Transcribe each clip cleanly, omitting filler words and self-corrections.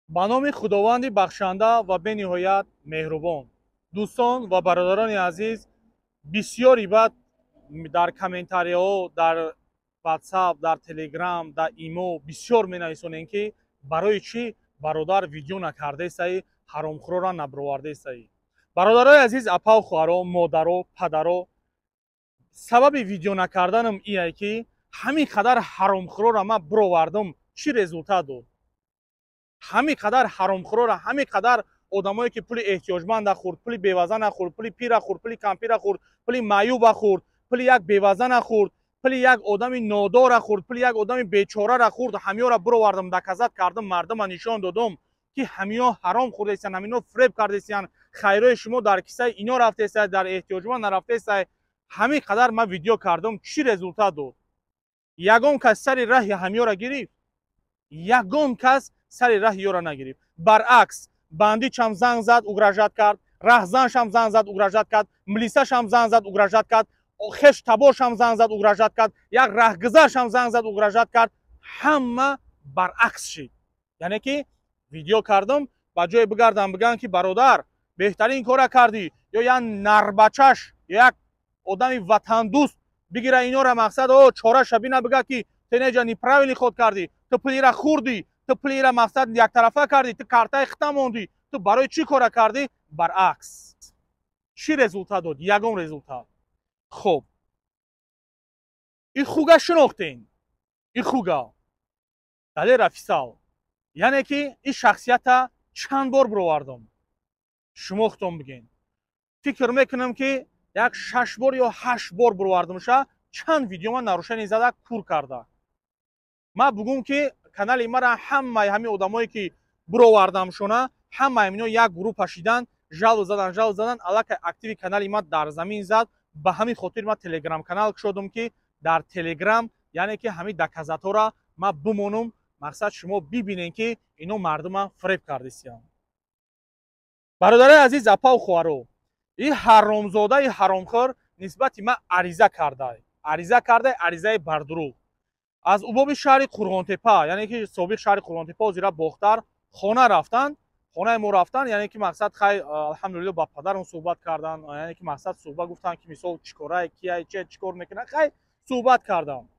ба номи худованди бахшанда ва бениҳоят меҳрубон, дӯстон ва бародарони азиз, бисёри бад дар комментариҳо, дар WhatsApp, дар Telegram, дар имо бисёр менависонем ки барои чӣ бародар видео накардесаи ҳаромхӯрора набировардесаи. Бародарои азиз, апа хуҳаро, модаро, падаро, сабаби видео накарданам ие ки ҳамин қадар ҳаромхӯрора ман бировардам, чӣ результат дод? ҳамин қадар ҳаромхӯрора, ҳамин қадар одамое ки пули эҳтиёҷманда хӯрд, пули бевазана хӯрд, пули пира хӯрд, пули кампира хӯрд, пули маъюба хӯрд, пули як бевазана хӯрд, пули як одами нодора хӯрд, пули як одами бечорара хӯрд, ҳамиёра бировардам доказат кардам, мардама нишон додам ки ҳамиё ҳаром хӯрдесиян, ҳамино фреб кардесиян, хайрои шумо дар кисаи ино рафтесай, дар эҳтиёҷманд нарафтесай. ҳамин қадар ман видео кардам, чӣ результат дод? ягон кас сари раҳи ҳамиёра гирифт? ягон кас сари раҳи ёра нагирифт. Баръакс, бандичам занг зад, угражат кард, раҳзаншам занг зад, угражат кард, милисашам занг зад, угражат кард, хеш табошам занг зад, угражат кард, як раҳгузаршам занг зад, угражат кард. ҳама баръакс шид. яъне ки видео кардам, ба ҷое бигардам бигӯянд ки бародар беҳтарин кора кардӣ, ё як нарбачаш, ё як одами ватандӯст бигира инора мақсад чораша бина бигӯяд ки тенеҷа неправилни ход кардӣ, ту пулира хӯрдӣ, ту пулира мақсад яктарафа кардӣ, ту картаи хита мондӣ, ту барои чӣ кора кардӣ? Баръакс. чӣ результат дод? Ягон результат. хуб, ихуга шинохтем. ихуга дале рафисал, яъне ки ин шахсията чанд бор бировардам. шумо худтон бигем. фикр мекунам ки як 6 бор ё 8 бор бировардамша, чанд видео ман нарушани зада кур карда. ман бугум ки канали мара ҳамаи ҳамин одамое ки бировардамшона, ҳамаи ино як группа шидан, жалу задан, аллакай активи канали ман дар замин зад. ба ҳамин хотир ман телеграм канал кушодам ки дар телеграм, яъне ки ҳамин доказатора ман бимонам, мақсад шумо бибинем ки ино мардума фреб кардесиян. бародарои азиз, апау хуҳаро, ин ҳаромзодаи ҳаромхӯр нисбати ман ариза кардай, аризаи бардуруғ. аз убоби шаҳри Қурғонтепа, яъне ки собиқ шаҳри Қурғонтепа Зира Бохтар хона рафтанд, хонаи мо рафтанд, яъне ки мақсад хай алҳамдулилло ба падарам суҳбат кардан, яъне ки мақсад суҳбат гуфтанд ки мисол чикорае, кияе, чӣ кор мекунад, хай суҳбат кардам.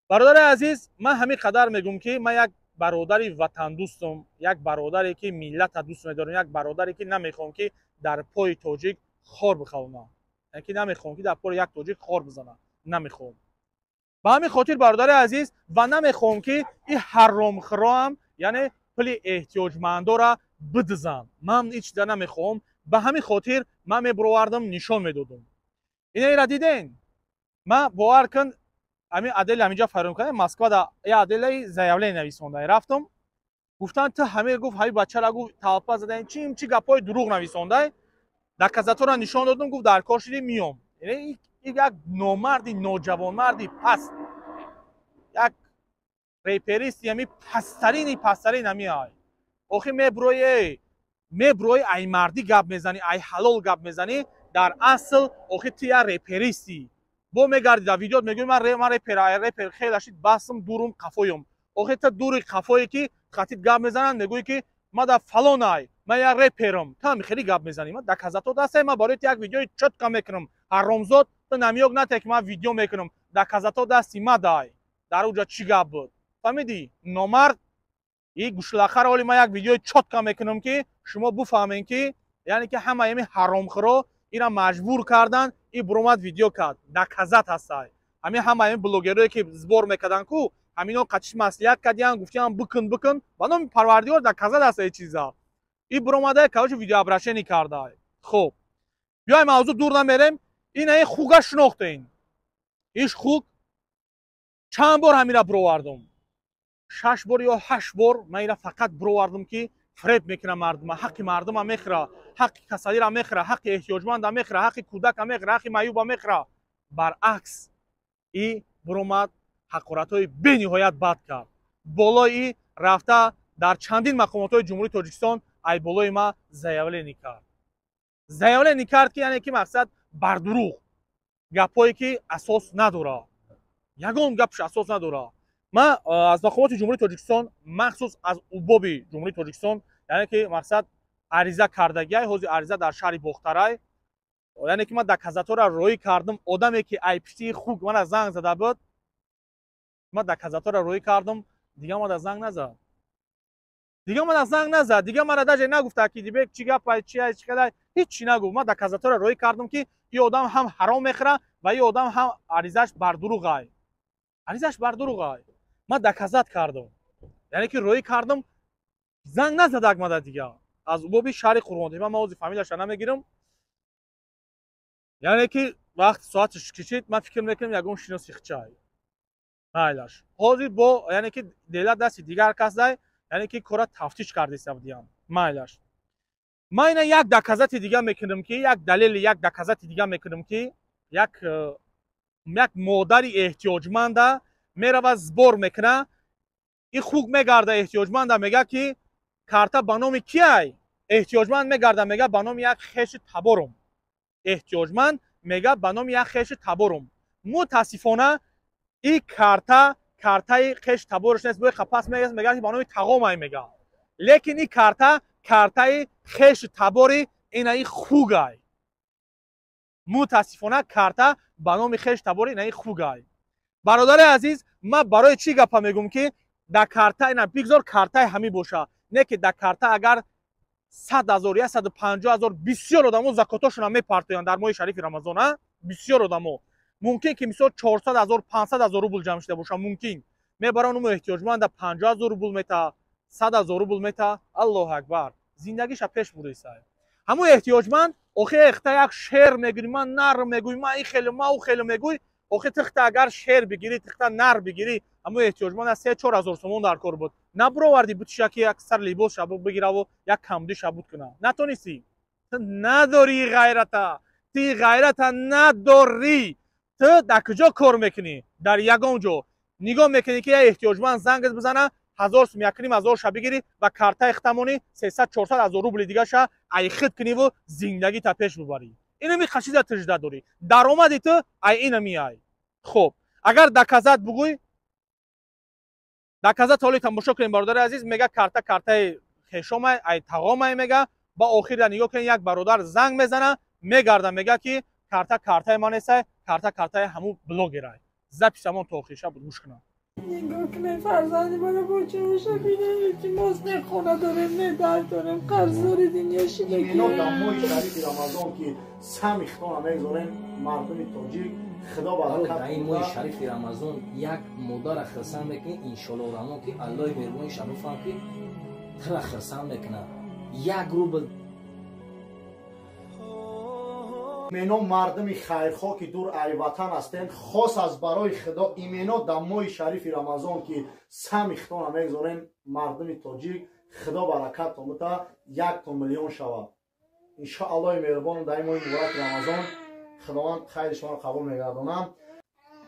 бародари азиз, ман ҳамин қадар мегӯям ки ман як бародари ватандӯстам, як бародаре ки миллата дӯст медорам, як бародаре ки намехоҳам ки дар пои тоҷик хор бихалонам, яъне ки намехоҳам ки дар пои як тоҷик хор бизанам, намехоҳам. ба ҳамин хотир бародари азиз, ва намехоҳам ки ин ҳаромхӯроам, яъне пули эҳтиёҷмандора бидизам. ман ҳеҷ чиза намехоҳам. ба ҳамин хотир ман мебировардам, нишон медодам. инаира диден, ман бовар кун, ҳамин адели ҳаминҷа файрон кардем, Москва да аделаи заявление нависонда рафтам, гуфтанд ту ҳамин гуфт ҳамин бачара гуфт талпа задаем, чӣ гапҳои дурӯғ нависондай, доказатора нишон додам, гуфт дар кор шидӣ миём. як номарди ноҷавонмарди паст, як реперист, ями пасттарини ҳамиай. охи меброи ай мардӣ гап мезанӣ, ай ҳалол гап мезанӣ, дар асл охи ту як реперисти. бо мегарди дар видеот мегӯӣ ман репер хела шид басм дурум қафоём. охи ту дури қафое ки хатит гап мезананд, мегӯӣ ки ман дар фалонай, ман як реперам. ту ҳам хеле гап мезанӣ. ман доказато дастаи ман барои ту як видеои чотка мекунам. ҳаромзод, ту намёг натаи ки ман видео мекунам. доказато дасти ман дай. дар уҷа чӣ гап буд? фаҳмидӣ? номард, ин гӯшлахар оли ман як видеои чотка мекунам ки шумо буфаҳмем ки яъне ки ҳамаи ҳамин ҳаромхӯро ира маҷбур кардан, ин буромад видео кард. доказат ҳастай. ҳамаи блогерое ки збор мекарданд ку, ҳамино қачиш маслиҳат кардиянд, гуфтиянд бикун, ба номи Парвардигор доказат ҳаста ин чиза. ин буромадай короче видеообращение кардай. хуб, биёем мавзӯъ дур намерем. ина ин хуга шинохтем. ин хуг чанд бор ҳамира бировардам. 6 бор ё 8 бор ман ира фақат бировардам ки фреб мекунам мардума, ҳаққи мардума мехӯра, ҳаққи касалира мехӯра, ҳаққи эҳтиёҷманда мехӯра, ҳаққи кӯдака мехӯра, ҳаққи маъюба мехӯра. баръакс, ин биромад ҳақоратҳои бениҳоят бад кард. болои ин рафта дар чандин мақомотҳои ҷумҳурии Тоҷикистон айболои ман заявление кард. заявление кард ки яъне ки мақсад бардуруғ, гапҳое ки асос надора. ягон гапш асос надора. من از مقامات جمهوری تاجیکستان مخصوص از ارباب جمهوری تاجیکستان یعنی که مقصد عریضه کردگی حوزه عریضه در شهر بخترای یعنی که من در کازاتورا روی کردم آدمی که ایپسی خوب من از زنگ زده بود من در کازاتورا روی کردم دیگه من از زنگ نزد دیگه من در جای نگفت که دیگه چی گپ چی کده هیچ چی نگفت من در کازاتورا روی کردم که این آدم هم حرام میخوره و این آدم هم عریضش بر دروغه من دکازات کردم یعنی که روی کردم زنگ نزد من دیگه از بابی شهر قربان من موضوع فامیلش نمیگیرم یعنی که وقت ساعتش کشید من فکر میکنم یگون شناسی خچای مایلش حاضر با یعنی که دلت دست دیگر کس دای یعنی که کارا تفتیش کرده است دیام مایلش من اینا یک دکازات دیگه میکنم که یک دلیل یک دکازات دیگه میکنم که یک مادر احتیاجمند میره و زبور میکنه این خوب میگرده احتیاجمند میگه که کارتا به نام کیه احتیاجمند میگرده میگه به نام یک خیش تبارم احتیاجمند میگه به نام یک خیش تبارم متاسفانه این کارتای خیش تبارش نیست باید خپاس میگه که به نام تقام میگه لیکن این کارتای خیش تباری این خوگای متاسفانه کارتا به نام خیش تباری این خوگای برادر عزیز من برای چی گپ میگم که در کارتا اینا بگذار کارتا همین باشه نه که در کارتا اگر 100,000 یا 150,000 بسیار آدمو زکاتاشون هم میپرتویند در ماه شریف رمضان بسیار آدمو ممکن که مثلا 400,000 500,000 روبل جمع شده باشه ممکن میبرن اون احتیاجمند 50,000 روبل میتا 100,000 روبل میتا الله اکبر زندگیش پیش بوده است همون احتیاجمند آخه اختا یک شعر میگیری من نر میگوی من این خیلی ما او خیلی میگوی آخه تخت اگر شعر بگیری تخت نر بگیری همون احتیاجمند از 3-4,000 تومان در کار بود نبرو وردی بوتش که یک سر لباس شبو بگیره و یک کمدی شبوت کنه نتونستی نداری غیرت تی غیرت نداری تو در کجا کار میکنی در یگان جا نگاه میکنی که احتیاجمند زنگ بزنه 1000 سوم 1,500 شب بگیری و کارت اختمانی 300-400,000 روبل دیگه شه ای خود کنی و زندگی تا پیش ببری اینو می خشیده تجده داری درآمد تو ای اینو میای خب اگر دکازات بگوی دکازات حالی تماشا کنیم برادر عزیز میگه کارت خشم ای تقام میگه با آخر نگاه کنین یک برادر زنگ میزنه میگرده میگه که کارت من است کارت همون بلاگرای زپ سامان تو آخر شب گوش کنه نگاه کنه فرزند منو با چه بینه که ماست نه خونه دارم نه در دارم قرض داریم یشیده اینا دموی شریف رمضان که سم اختان میگذارن مردم تاجیک خدا برکت در این ماه شریف رمضان یک مادر خرسان میکنه انشالله رحمان که الله مهربان شما فهم که تر خرسان میکنه یک روبل اینا مردم خیرخواه که دور ای وطن هستند خاص از برای خدا اینا دموی شریف رمضان که سم اختان میگذارن مردم تاجیک خدا برکت آمده 1 میلیون شود ان شاء الله مهربان در این ماه مبارک رمضان خداوند خیر شما قبول میگردونم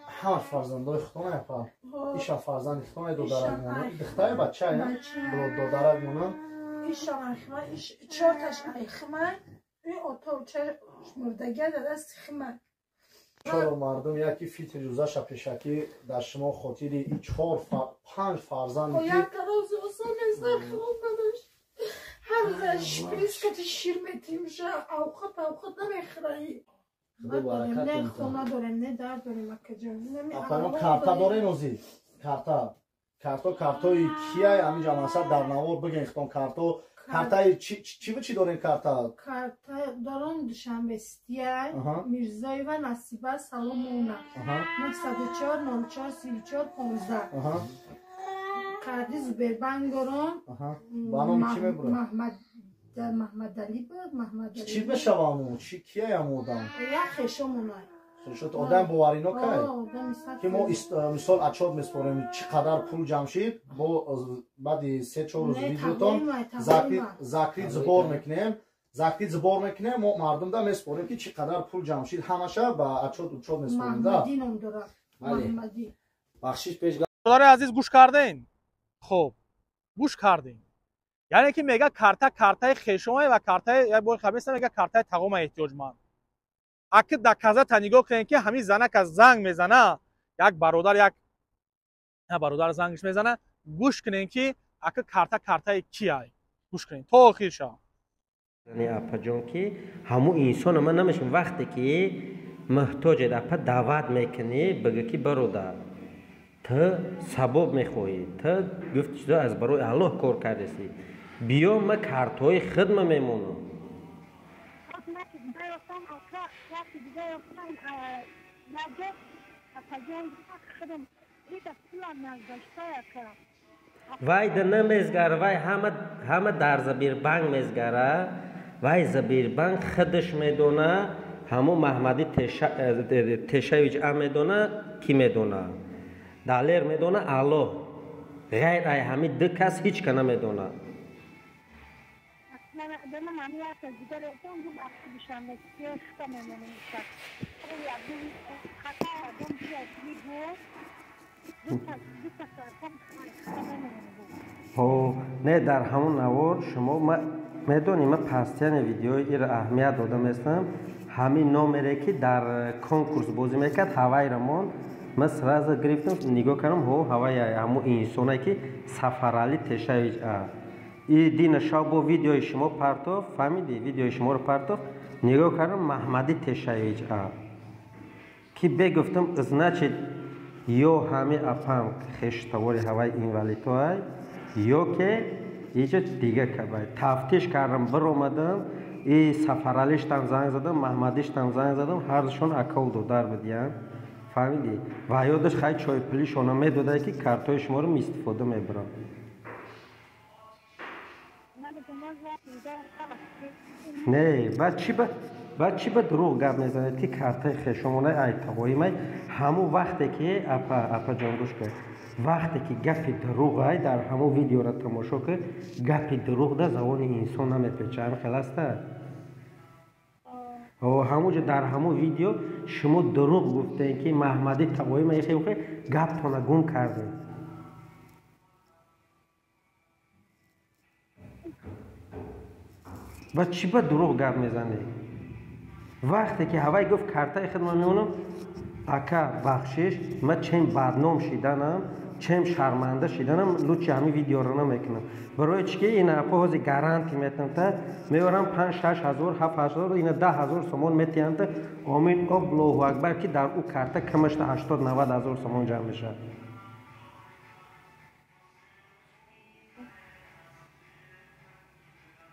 همه فرزندای خدا نفر ایشان فرزند خدا دو درک مونه دختر بچه دو درک مونه ایشان خمه چهار تاش خمه این اتو چه مردگی در دست خمه چرا مردم یکی فیت روزه شپشکی در شما خاطری 4-5 فرزند یک روز اصلا نزده خوب نداشت هر روز شپریز که شیر میتیم شه اوقات نمیخرایی نه خونه داریم نه در داریم اکا جان افرما کارتا داره نوزی کارتای کیه همین جمعه در نوار بگین اختان کارتای چی دارین کارتا دارن دوشنبه استیه میرزای و نصیبه سلامونه 904 04 34 15 کاردی زبربنگ دارن بانام چی میبره محمد علی بود محمد علی چی بشه وامو چی کیه هم آدم یا خشمونه خشت آدم باورینا که ما مثال اچاد میسپاریم چقدر پول جمع شد با بعد 3-4 روز ویدیوتون زاکریت زبور میکنیم ما مردم دا میسپاریم که چقدر پول جمع شد همشه با اچاد میسپاریم دا محمدی نام داره محمدی بخشش پیش برادر عزیز گوش کردین خب گوش کردین یعنی که میگه کارتای خشمای و کارتای یا بول خبیث میگه کارتای تقام احتیاجمند اگه دکازات نگاه کنین که همین زنک از زنگ میزنه یک برادر یک бародар зангш мезана гӯш кунем ки ака картаи кияй гӯш кунем то охирша апаҷон ки ҳамун инсон ма намешин вақте ки муҳтоҷед апа даъват мекунӣ бигӯ ки бародар ту сабоб мехоҳӣ ту гуфти чизо аз барои аллоҳ кор кардеси биё ма картҳои хидма мемонам вай да намезгара вай ҳама дар забирбанк мезгара вай забирбанк хидаш медона ҳамун маҳмади тешаевич а медона ки медона далер медона аллоҳ ғайр ай ҳами ду кас ҳеҷ ка намедона не дар ҳамун навор шумо медонӣ ма пастияни видеои иро аҳамият додам ҳастам ҳамин номере ки дар конкурс бозӣ мекард ҳавайро мон ма сразу гирифтам нигоҳ кардам ҳавай ҳамун инсоне ки Сафарали Тешаевич а и дина шабо видеои шумо партофт фаҳмидӣ видеои шуморо партофт нигоҳ кардам Маҳмади Тешаевич а ки бегуфтам значит ё ҳами апам хештавори ҳавай инвалидоай ё ки иҷо дига кабай тафтиш кардам биромадам и Сафаралиштам занг задам Маҳмадиштам занг задам ҳардушон акаву додар будиянд фаҳмидӣ ва ёдаш хай чойпилишона медодай ки картҳои шуморо истифода мебарам не баъд чӣ ба дурӯғ гап мезанед ки картаи хешомонаи ай тавоимай ҳамун вақте ки апаҷон гӯш кунед вақте ки гапи дурӯғай дар ҳамун видеоро тамошо кунед гапи дурӯғ дар забони инсон намепечад ҳам хел аста ҳамунҷо дар ҳамун видео шумо дурӯғ гуфтед ки Маҳмади тавоимай хелхе гаптона гум кардед ва чӣ ба дурӯғ гап мезанед вақте ки ҳавай гуфт картаи хидмат мемонам ака бахшиш ма чем бадном шиданам чем шарманда шиданам лучи ҳамин видеоро намекунам барои чӣ ки ина апа ҳози гаранти метавонта меорам 5-6 ҳазор 7-8 ина 10 ҳазор сомон метиянта омин аллоҳу акбар ки дар ӯ карта камашта 80-90 ҳазор сомон ҷамъ мешавад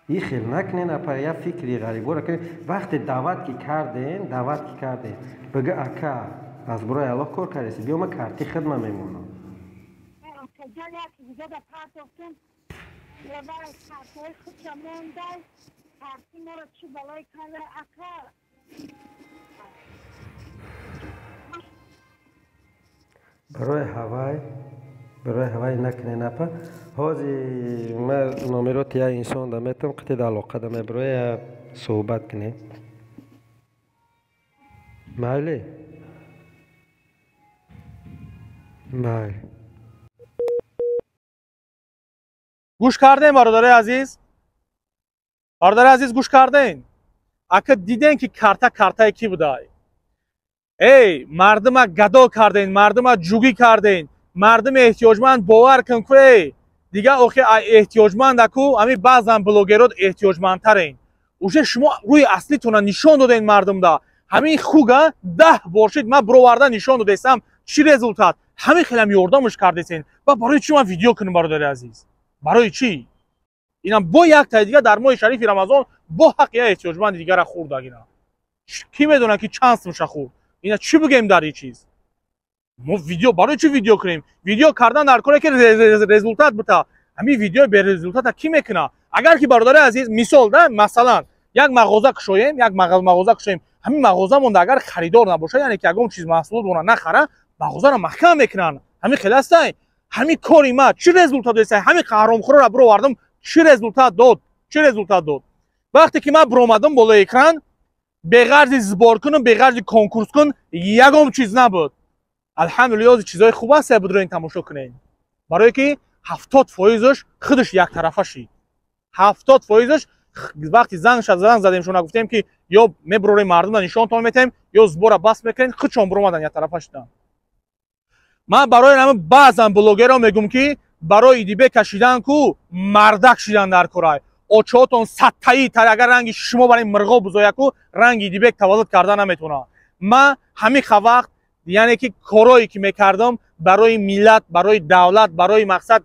ин хел накунед апа як фикри ғарибора кунед вақте даъват ки карден бигӯ ака аз барои аллоҳ кор кардеси биё ма карти хидма мемонам барои ҳавай накунед апа ҳози ма номероти як инсон да метавам қитед алоқа да мебарои суҳбат кунед майли гӯш кардем бародари азиз гӯш кардем ака дидем ки картаи ки будай эй мардума гадо карден мардума ҷугӣ карден мардуми эҳтиёҷманд бовар кун ку дига охи эҳтиёҷманд аку ами баъзан блогерот эҳтиёҷмандтарен уже шумо рӯи аслитона нишон доден мардумда ҳамин хуга 10 бор шид ман бироварда нишон додесам чӣ результат ҳамин хелам ёрдамаш кардесен ва барои чӣ ман видео кунам бародари азиз барои чӣ инам бо яктаи дига дар моҳи шарифи рамазон бо ҳаққи я эҳтиёҷманди дигара хурдагина ки медона ки чанд сумша хурд ина чӣ бигем дар ин чиз мо видео барои чӣ видео кунем видео кардан дар коре ки результат бута ҳамин видео березультата кӣ мекуна агар ки бародари азиз мисол да масалан як мағоза кушоем ҳамин мағозамонда агар харидор набошад яъне ки ягон чиз маҳсулотона нахара мағозаро маҳкам мекунан ҳамин хел астай ҳамин кори ма чӣ результат дод ҳамин қаҳромхӯрро бировардам чӣ результат дод вақте ки ман биромадам болои экран беғарзи зборкуну беғарзи конкурскун ягон чиз набуд алҳамдулиллаҳ ҳозир чизҳои хуб аст будроин тамошо кунед барое ки 70% худаш яктарафа шид 70% вақти занг задем шуна гуфтем ки ё мебурорем мардумда нишонтон метаем ё збора бас мекунем худшон биромадан яктарафа шидан من برای همه بعضا بلوگرها میگم که برای دیبه کشیدن کو مردک کشیدن در کرای اوچوتون ستایی تر اگر رنگ شما برای مرغا بزویا کو رنگ دیبه تولد کردن نمیتونه. من همین وقت یعنی که کارایی که میکردم برای ملت، برای دولت، برای مقصد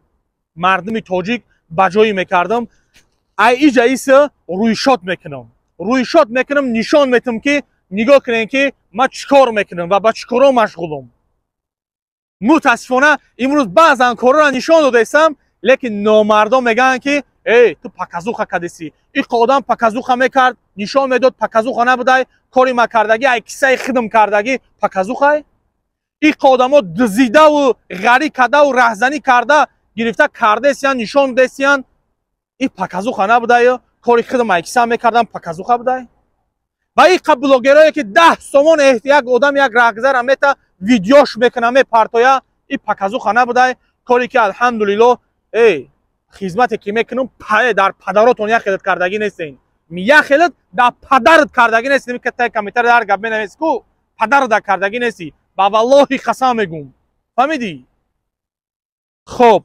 مردم تاجیک بجایی میکردم. ایجا ایسا رویشات میکنم نشان میتم که نگاه کنین که من چیکار میکنم و با چیکارا مشغولم. متاسفانه امروز بعضا کارا را نشان دادم لیکن نامردم میگن که ای تو پکازوخه کدیسی این قادم پکازوخه میکرد نشان میداد پکازوخه نبوده کاری ما کردگی ای کیسه خدم کردگی پکازوخه این قادمو دزیده و غری کرده و رهزنی کرده گرفته کرده سیان نشان دادن این پکازوخه نبوده یا کاری خدم ای کیسه میکردم پکازوخه بوده. و این بلوگرایی که 10 سومون احتیاج آدم یک رهگذر میته ویدیوش میکنه میپرتویا این پکازوخه نبوده کاری که الحمدلله ای خدمتی که میکنم در پدراتون یک خیلت کردگی نیستین یک خیلت در پدرت کردگی نیستین که تا کمیتر در گپ مینویس کو پدر در کردگی نیستی با والله قسم میگم فهمیدی. خب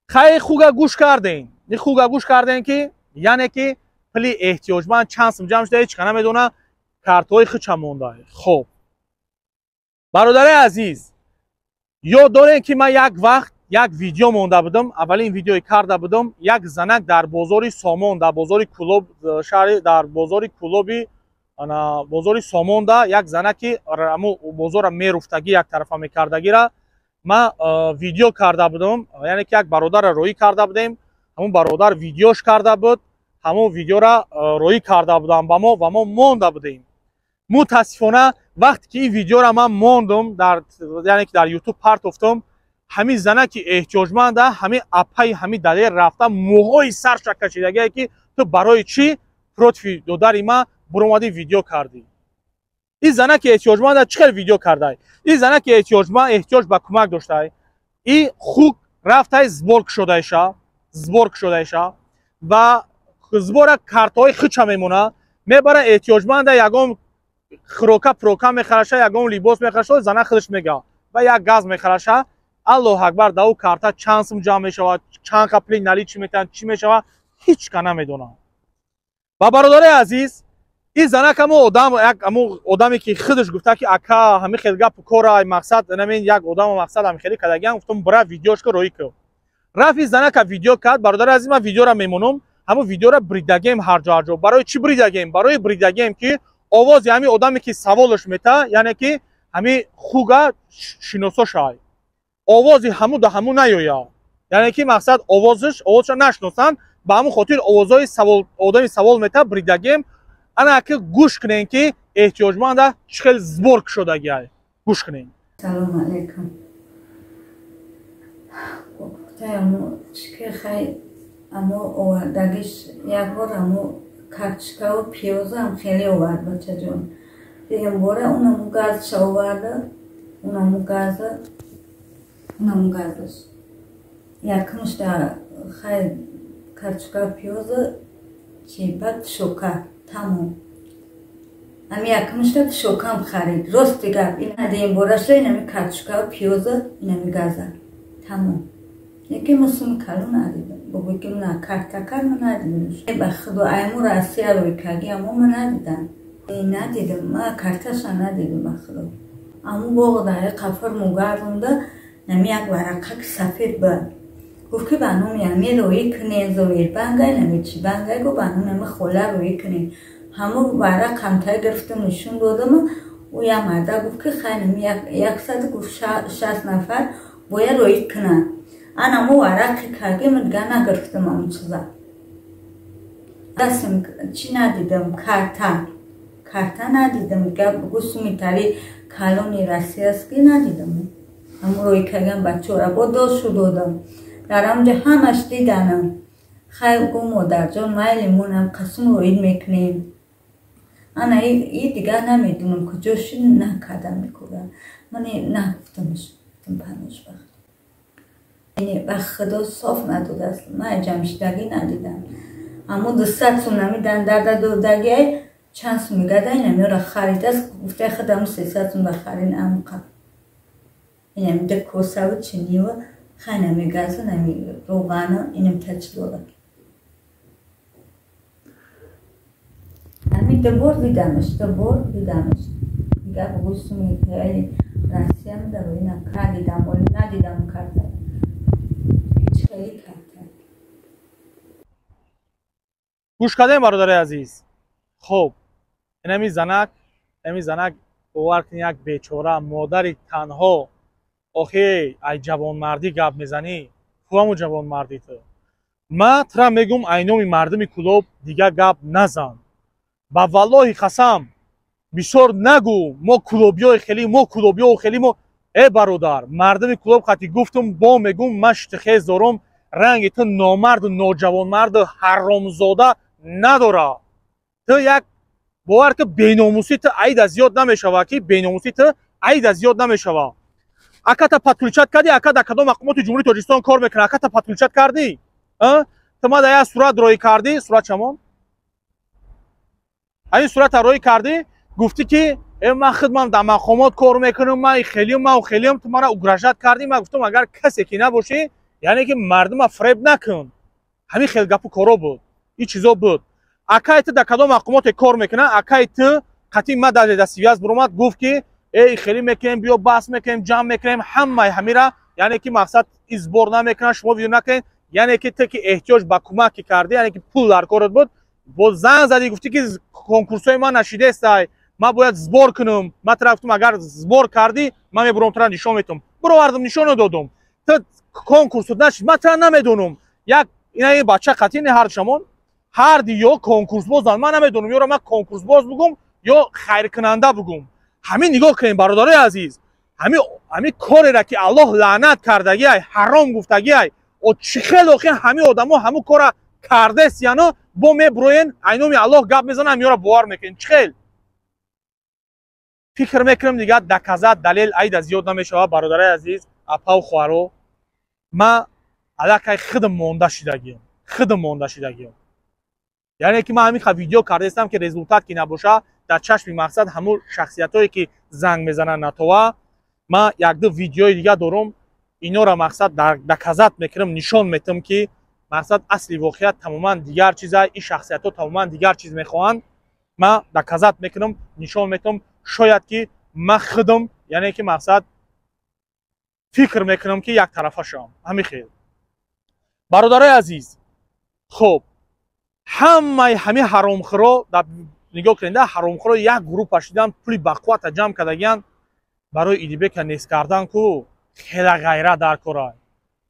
خیلی خوگا گوش کردین این خوگا گوش کردین که یعنی که پلی احتیاجمند چند سم جمع شده هیچ کنه میدونه کارتای خچ مونده. خب برادر عزیز یاد دارین که من یک وقت یک ویدیو مونده بودم اولین ویدیوی کرده بودم یک زنک در بازار سامان در بازار کلوب شهر در بازار کلوبی انا بازار سامان دا یک زنکی امو بازار میرفتگی یک طرفه میکردگی را من ویدیو کرده بودم یعنی که یک برادر روی کرده بودیم همون برادر ویدیوش کرده بود همون ویدیو را روی کرده بودم با ما و ما مونده بودیم. متاسفانه وقتی که این ویدیو را من موندم در یعنی که در یوتیوب پرت افتم همین زنه که احتیاجمنده همین اپای همین دلیل رفته موهای سرش کشیدگی که تو برای چی پروفیل دادری ما برامدی ویدیو کردی. این زنه که احتیاجمنده چقدر ویدیو کرده این زنه که احتیاج به کمک داشته این خوک رفته زبرگ شده ایشا و زبور کارتای خچ میمونه میبره احتیاجمنده یگام خروکا پروکا میخرشه یگام لیباس میخرشه زنه خودش میگه و یک گاز میخرشه الله اکبر داو کارتا چند سم جمع میشود چند کپلی نلی چی میتن چی میشود هیچ کنه نمیدونه. و برادر عزیز این زنه که امو آدمی که خودش گفته که اکا همین خیلی گپ کار مقصد نمین یک آدم مقصد همین خیلی کدگی گفتم برای ویدیوش که روی کو رفت زنه که ویدیو کرد برادر عزیز من ویدیو را میمونم همو ویدیو را بریدگیم هر جا برای چی بریدگیم برای بریدگیم که آواز همین آدمی که سوالش میته یعنی که همین خوگا شناسا شای آوازی همو ده همو نیایا یعنی که مقصد آوازش نشناسن با همون خاطر آوازهای سوال آدمی سوال میته بریدگیم انا که گوش کنین که احتیاجمنده چقدر زبرگ شده گیه گوش کنین. سلام علیکم. امو چکه خیلی امو آوردگیش یک بار امو کچکا و پیازه هم خیلی آورد بچه جان دیگه باره اونمو گازش آورده اونمو گازش یکمش در خیلی کچکا پیازه چی بعد شوکه تمام امی یکمش در شوکه هم خرید راست دیگه این بارش اینمی کچکا و پیازه اینمی گازه تمام یکی مسلم کلو ندیدم بگوی که من کارتکر من ندیدمش به خدا ایمو راسی روی کگی امو من ندیدم من کارتش ندیدم به خدا امو باقا در قفر مگردونده نمی یک ورقه سفید بود گفت که بانوم یمی روی کنین زویر بنگای نمی چی بنگای گو بانوم یمی خوله روی کنین همو ورق همتای گرفتم نشون دادم او یا مرده گفت که خیلی نمی یک صد گفت 60 نفر باید روی کنن انا مو ورقی کاغی من دیگه نگرفتم اون چیزا دستم چی ندیدم کارتا ندیدم دیگه گوشت میتاری کالونی راسی است که ندیدم اما روی کاغم بچه را با داشو دادم در همجا همش دیدنم خیلی گو مادر جان مایلیمونم قسم روید میکنیم انا ای دیگه نمیدونم کجاش نکردم میکنم من نگفتمش پنوش بخت به خدا صاف نداده است من جمشیدگی ندیدم اما 200 سوم نمیدن در دادگی چند سوم میگده این را خرید است گفته خودم 300 سوم بخرین امقا اینم ده کوساو چنیو خانه میگازه نمی روغانه اینم تجلوه همی دبور دیدمش دیگه بگوشت میگه راسی هم در روی نکا دیدم ولی ندیدم کرده هیچ خیلی کرده گوش کردین برادر عزیز. خب اینمی زنک باور کن یک بیچاره مادری تنها آخه ای جوانمردی گپ میزنی کدام جوانمردی تو ما ترا میگم اینومی مردمی کلوب دیگه گپ نزن با والله قسم بسیار نگو ما کلوبیای خیلی ما ای برادر مردمی کلوب خاطی گفتم با میگم مشت خیز دارم رنگ تو نامرد و نوجوانمرد و حرامزاده نداره تو یک باور که بیناموسی تو عید زیاد نمیشوه که بیناموسی تو عید زیاد نمیشوه اکا تا پاتولچت کردی اکا در کدام مقامات جمهوری تاجیکستان کار میکنه اکا تا پاتولچت کردی تو ما در یک صورت روی کردی صورت شما این صورت روی کردی گفتی که من خدمت در مقامات کار میکنم من خیلیم تو مرا اگرژت کردی من گفتم اگر کسی که نباشی یعنی که مردم فریب نکن همین خیلی گپ و کارا بود این چیزا بود اکا تو در کدام مقامات کار میکنه اکا تو قطعی ما در دستیاز برومد گفت که ای خیلی میکنیم بیا بحث میکنیم جمع میکنیم همه را یعنی که مقصد ازبار نمیکنن شما ویدیو نکنین یعنی که تو که احتیاج به کمک کردی یعنی که پول در کارت بود با زنگ زدی گفتی که کنکورسای ما نشیده است ما باید زبار کنم ما رفتم اگر زبار کردی من میبرم تو را نشون میدم برو وردم نشون دادم تو کنکورس نشید من تو نمیدونم یک این بچه قطعی نه هر شما هر دی یا کنکورس باز من نمیدونم یا من کنکورس باز بگم یا خیر کننده بگم همین نگاه کنین برادرای عزیز همین کاری را که الله لعنت کردگی حرام گفتگی او چه خیلی آخه همین آدما همون کار کرده است یعنی با میبروین اینومی الله گپ میزنه همیارا باور میکنین چه خیلی فکر میکنم دیگه دکزت دلیل عید از یاد نمیشه برادرای عزیز اپا و خوارو ما علاقه خودم مونده شدگیم یعنی که من همین ویدیو کرده استم که رزولتات که نباشه در چشم مقصد همون شخصیتایی که زنگ میزنن نتوه ما یک دو ویدیوی دیگه دارم اینا را مقصد در دکزت میکنم نشان میتم که مقصد اصلی واقعیت تماما دیگر چیزه این شخصیت ها تماما دیگر چیز میخواهند ما دکزت میکنم نشان میتم شاید که من خودم یعنی که مقصد فکر میکنم که یک طرفه شام همین خیلی برادرای عزیز خب همه حرامخورا نگاه کنید حرامخورا یک گروه پشیدن پولی بقوت جمع کردگیان برای ایدیبه که نیست کردن کو خیلی غیرت در کارای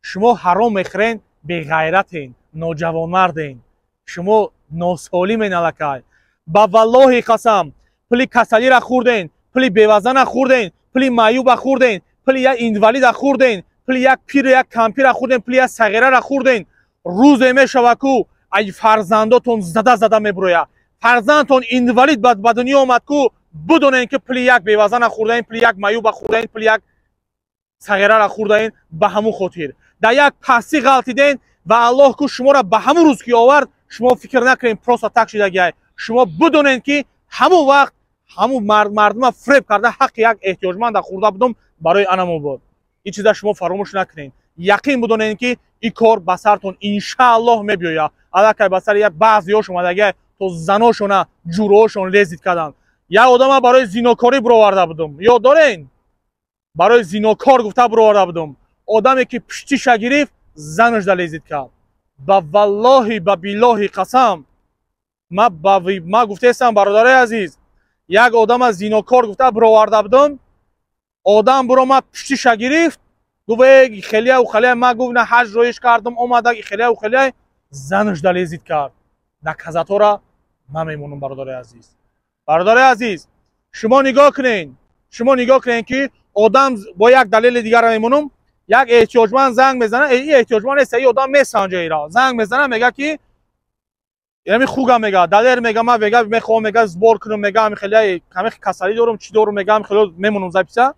شما حرام میخورین بی غیرتین نوجوانمردین شما ناسالمین الکای با والله قسم پولی کسلی را خوردین پولی بیوزن خوردین پولی معیوب خوردین پولی یک اینوالید خوردین پولی یک پیر یک کمپیر خوردین پولی یک صغیره را خوردین روز میشوه کو ای فرزنداتون زده میبرویه فرزندتون اینوالید به دنیا آمد کو بدونین که پولی یک بیوزن خوردین پولی یک معیوب خوردین پولی یک صغیره را خوردین به همون خاطر در یک پسی غلطیدین و الله کو شما را به همون روز که آورد شما فکر نکنین پروسا تک شدگی شما بدونین که همون وقت همون مردم فریب کرده حق یک احتیاجمند خورده بودم برای انمو بود این چیزا شما فراموش نکنین یقین بدونین که این کار به سرتون ان شاء الله میبیاید الکی به سر یک بعضیاش اومدگی تو زناشون جوراشون لذت کردن یا آدم برای زیناکاری برآورده بودم یاد دارین برای زیناکار گفته برآورده بودم آدمی که پشتیش گرفت زنش در لذت کرد با والله با بالله قسم ما گفته استم برادرای عزیز یک آدم از زیناکار گفته برآورده بودم آدم برو ما پشتیش گرفت گفت خیلی ما گفت نه حج رویش کردم اومده خیلی زنش در لذت کرد نکزت ها را من میمونم برادرای عزیز شما نگاه کنین که آدم با یک دلیل دیگر را میمونم یک احتیاجمند زنگ میزنه این احتیاجمند است این آدم میسنجه ایرا زنگ میزنه میگه که یعنی خوگم میگه دلیر میگه من میخوام میگه زبار کنم میگه خیلی کمی کسری دارم چی دارم میگم خیلی میمونم زپیسا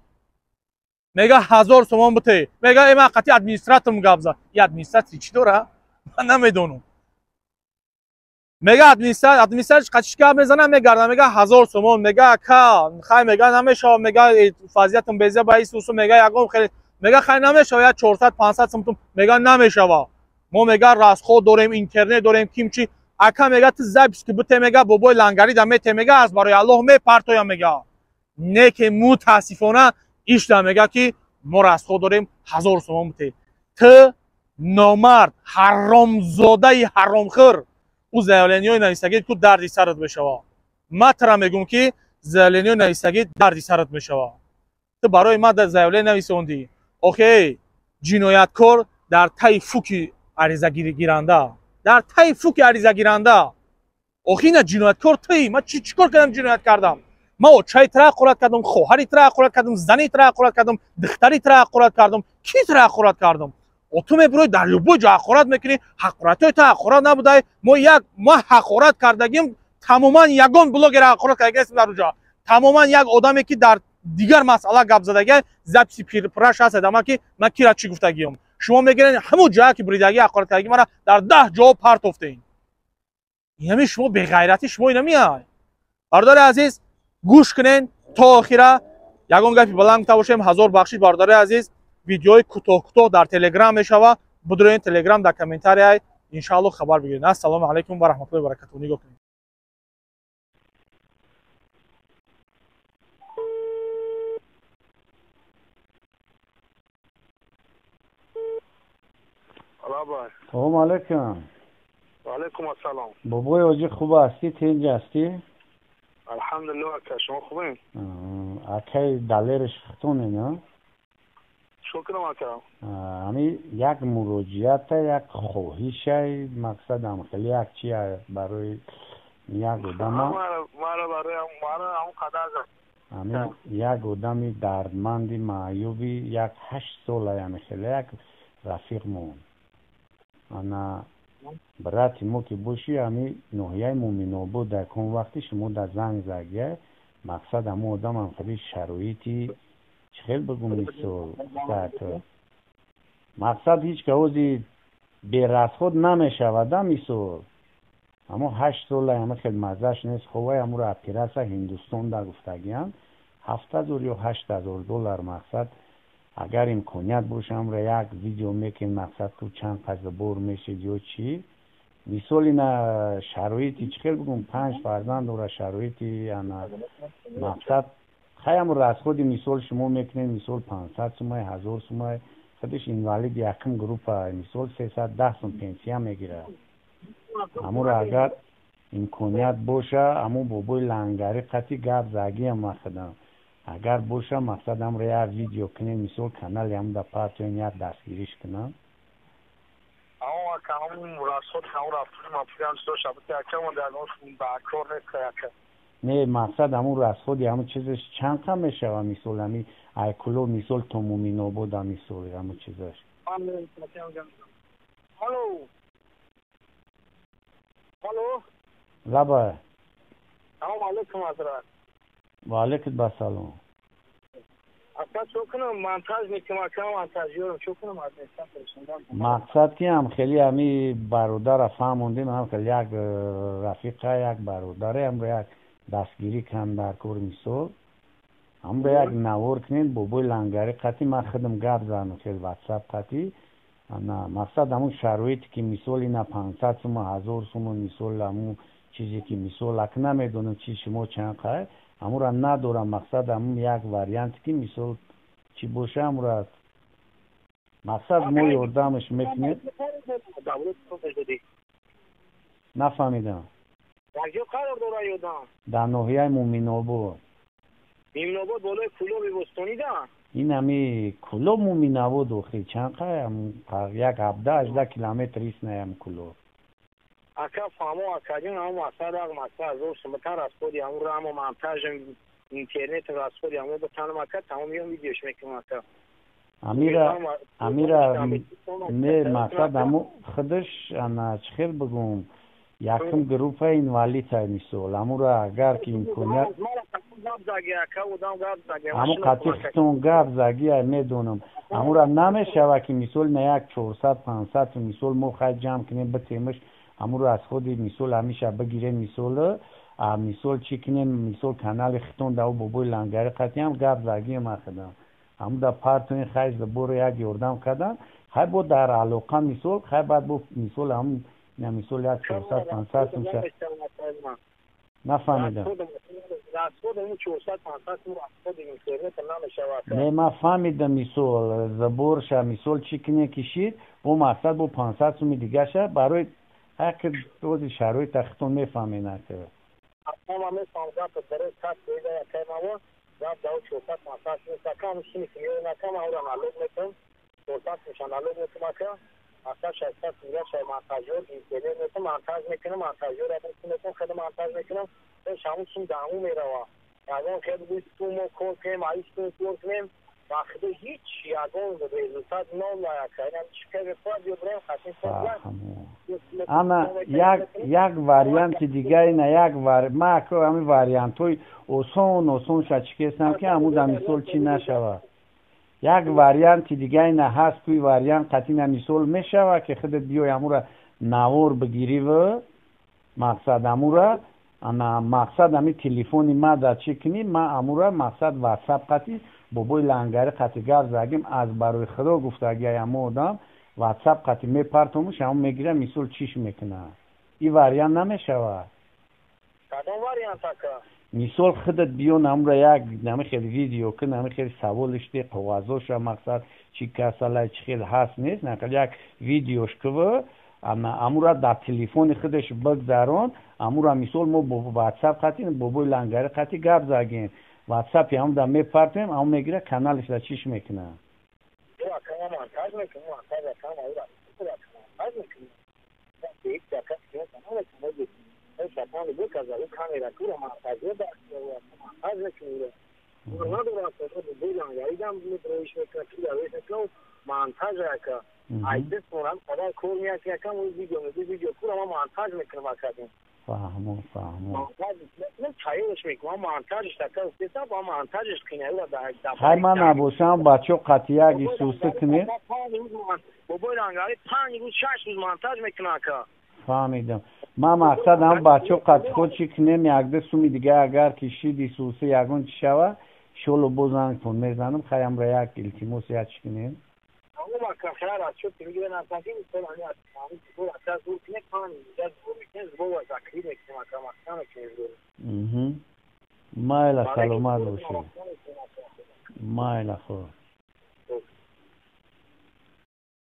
میگه 1000 تومان بده میگه من قطعی ادمنستراتورم گابزا یا ادمنستراتوری چی داره من نمیدونم میگه ادمینستراتورش قچشکا میزنه میگردن میگه 1000 سومون میگه کا خای میگه نمیشه میگه فضیلتون بیزه با ایسوسو میگه یکم خیلی میگه خای نمیشه یا 400 500 سوم میگه نمیشه ما میگه راسخو داریم اینترنت داریم کیمچی اکا میگه تو زبش که بته میگه بابای لنگری دم میگه از برای الله میپرتویا میگه نه که متاسفانه ایش میگه که ما راسخو داریم 1000 سوم بته تو نامرد حرامزاده حرامخور او زایلینیوی نویسگید که دردی سرت بشوا ما ترا میگم که زایلینیوی نویسگید دردی سرت بشوا تو برای ما در زایلین نویسوندی اوکی جنایتکار در تای فوکی عریضه گیرنده در تای فوکی عریضه گیرنده اوکی نه جنایتکار توی ما چیکار کردم جنایت کردم ما چای ترا قرات کردم خواهری ترا قرات کردم زنی ترا قرات کردم دختری ترا قرات کردم کی ترا قرات کردم و تو میبروی در لبوی جا حقارت میکنی حقارت تو حقارت نبوده ما حقارت کردگیم تماما یگان بلوگر حقارت کردگیم در اونجا تماما یک آدمی که در دیگر مسئله گپ زدگی زبسی پرش هست اما که من کی را چی گفتگیم شما میگین همون جایی که بریدگی حقارت کردگی مرا در 10 جا پرت افتین یعنی شما بی غیرتی شما اینا میای برادر عزیز گوش کنین تا آخره یگان گپی بلند گفته باشیم 1000 بخشش برادر عزیز ویدیوی کوتاه در تلگرام میشوه بدرین تلگرام در کامنتاری ان شاء الله خبر بگیرید السلام علیکم و رحمت الله و برکاته نگاه کنید سلام علیکم. و علیکم السلام. بابای آجی خوب هستی؟ اینجا هستی؟ الحمدلله اکا شما خوبین؟ اکای دلیرش ختونه نه؟ شکرم اکا. همی یک مراجعت یک خواهش مقصد هم خیلی یک چی برای یک آدم مرا برای همون قدر همی یک آدمی دردمندی معیوبی یک 8 ساله همی خیلی یک رفیق مون انا برای ما که باشی همی نوحیه مومن بود در کن وقتی شما در زنگ زگیه مقصد همون آدم هم خیلی شرایطی خیلی بگم میسول مقصد هیچ که اوزی بیر از خود نمیشود میسول اما 8 ساله همه خیلی مزش نیست خواه همون رو اپیرس هندوستان در گفتگیان 7,000 یا 8,000 دلار مقصد اگر امکانیت باشه هم رو یک ویدیو میکن مقصد تو چند قضا بور میشه یا چی میسول این شرایطی چی خیلی بگم 5 فرزند و شرایطی مقصد خیلی را از خودی میسول شما میکنین میسول 500 سومای 1000 سومای خودش اینوالید یکم گروپ میسول 310 سوم پنسیه میگیره امو را اگر امکانیت باشه امو بابای لنگری قطعی گپ زگی هم مخدم اگر باشه مقصد هم را یک ویدیو کنین میسول کانال هم در پارتوین یک دستگیریش کنم اما که همون مراسط همون رفتون ما پیران سو شبتی اکم و در نوش باکرور نیست که نه مقصد همون رو از خودی همون چیزش چند کم میشه و میسول همی ایکولو میسول تومومی نابود هم میسول همون چیزش هلو لبه سلام علیکم حضرت و علیکم بسلام اصلا چو کنم منتاج میکنم اکنم منتاجیارم چو کنم از نیستم مقصد که هم خیلی همی برادر فهموندیم هم خیلی یک رفیقه یک برادره هم رو یک دستگیری کن در کور میسول هم رو یک نوار کنین بابای لنگری قطعی من خودم گپ زنم خیلی واتساپ قطعی مقصد همون شرایطی که میسول اینا 500 سوم 1000 سوم میسول همون چیزی که میسول اک نمیدونم چی شما چند قای همون را ندارم مقصد همون یک واریانت که میسول چی باشه همون را مقصد ما یردمش میکنید نفهمیدم در جو قرار داره یادم در ناحیه مومن آباد بالای کلو بیبستانی ده این همی کلو مومن آباد اخی چند قایم یک 17-18 کیلومتر ایست نیم کلو اکا فهمو اکادیم همون اصلا راق مصر از روش سمتر از خودی همون را همون منتاجم اینترنت را از خودی همون بتانم اکا تمام میون ویدیوش میکنم اکا امیره نه مقصد همون خودش انا چخیر بگم یکم گروپ اینوالیت های میسول همون را اگر که امکانیت همون قطعی ختون گپ زگی های میدونم همون را نمیشه که میسول نه یک 400-500 میسول ما خیلی جمع کنیم بتیمش همون رو از خود میسول همیشه بگیره میسول چی کنیم میسول کانال خطون داو بابوی لنگری قطعی هم گب زگی ما خدم همون در پارتونی خیز برو یک یوردم کردن خیلی بود در علاقه میسول خیلی بعد بود میسول هم میسول یک 400-500 میشه نفهمیدم نه ما فهمیدم میسول زبورش میسول چی کنه کشید با مقصد با 500 سومی دیگه شه برای هک دوزی شرایط تختون میفهمی نکره اما میفهم که برای کس دیگه که ما داد داو 400 کم شینی که نکم اون معلوم میکنم 400 میشن معلوم میکنم که اصلا 600 میگه شای مونتاژور اینترنت میتونم مونتاژ میکنم مونتاژور میتونم خیلی مونتاژ میکنم شامشون دامو میره یعنی خیلی بود تو مو کد کنیم ایستون کور کنیم وقتی هیچ یادون به رزولتات نام نکنیم چیکار بکنیم برای خاطر اما یک واریانت دیگه نه ما که همین واریانت های اوسون شچکستم که همون دمیسول چی نشوه یک واریانت دیگه نه هست توی واریانت قطعی نمیسول میشوه که خودت بیای همون را نور بگیری و مقصد همون را اما مقصد همین تلفنی ما در چی کنیم ما همون را مقصد واتساپ قطعی بابای لنگری قطعی گر زگیم از برای خدا گفته اگه همون آدم واتساپ قطعی میپرتموش همون میگیره میسول چیش میکنه این واریانت نمیشوه کدام واریانت که میسول خودت بیون همرا یک نمی خیلی ویدیو که نمی خیلی سوالش دی قوازوش مقصد چی کساله چی خیلی هست نیست نقل یک ویدیوش که اما امورا در تلفن خودش بگذارون امورا میسول ما با واتساپ قطعی بابای لنگری قطعی گپ زگیم واتساپ هم در میپرتیم همون میگیره کانالش را چیش میکنه شطان بود که زاویه کاملا کور ما تازه از نکنیده اونها دارن که دیدن یا ایدام میتونیش میکنه که داویش مانتاژ که ایدس موران خدا کور میاد که کم ویدیو کور ما مانتاژ میکنه واسه فهمم مانتاژ نه چایش میکنه مانتاژش تاکو سیستم با مانتاژش کنه و در های من نباشم بچه قطعی اگه سوسه کنه بابای لنگاری 5 روز 6 روز مانتاژ میکنه که فهمیدم ما مقصد هم بچه قد خود چی کنیم یک ده سومی دیگه اگر کشیدی سوسه یکون چی شوه شلو بزن کن میزنم خیام را یک التیموس یا چی کنیم اما که خیار از شد که میگه نفتی میستان همی از کامی که دور از دور کنه کانی جد دور میکنه زبو و زکری میکنه که مکانه کنه دور مایل سلامت باشی مایل خود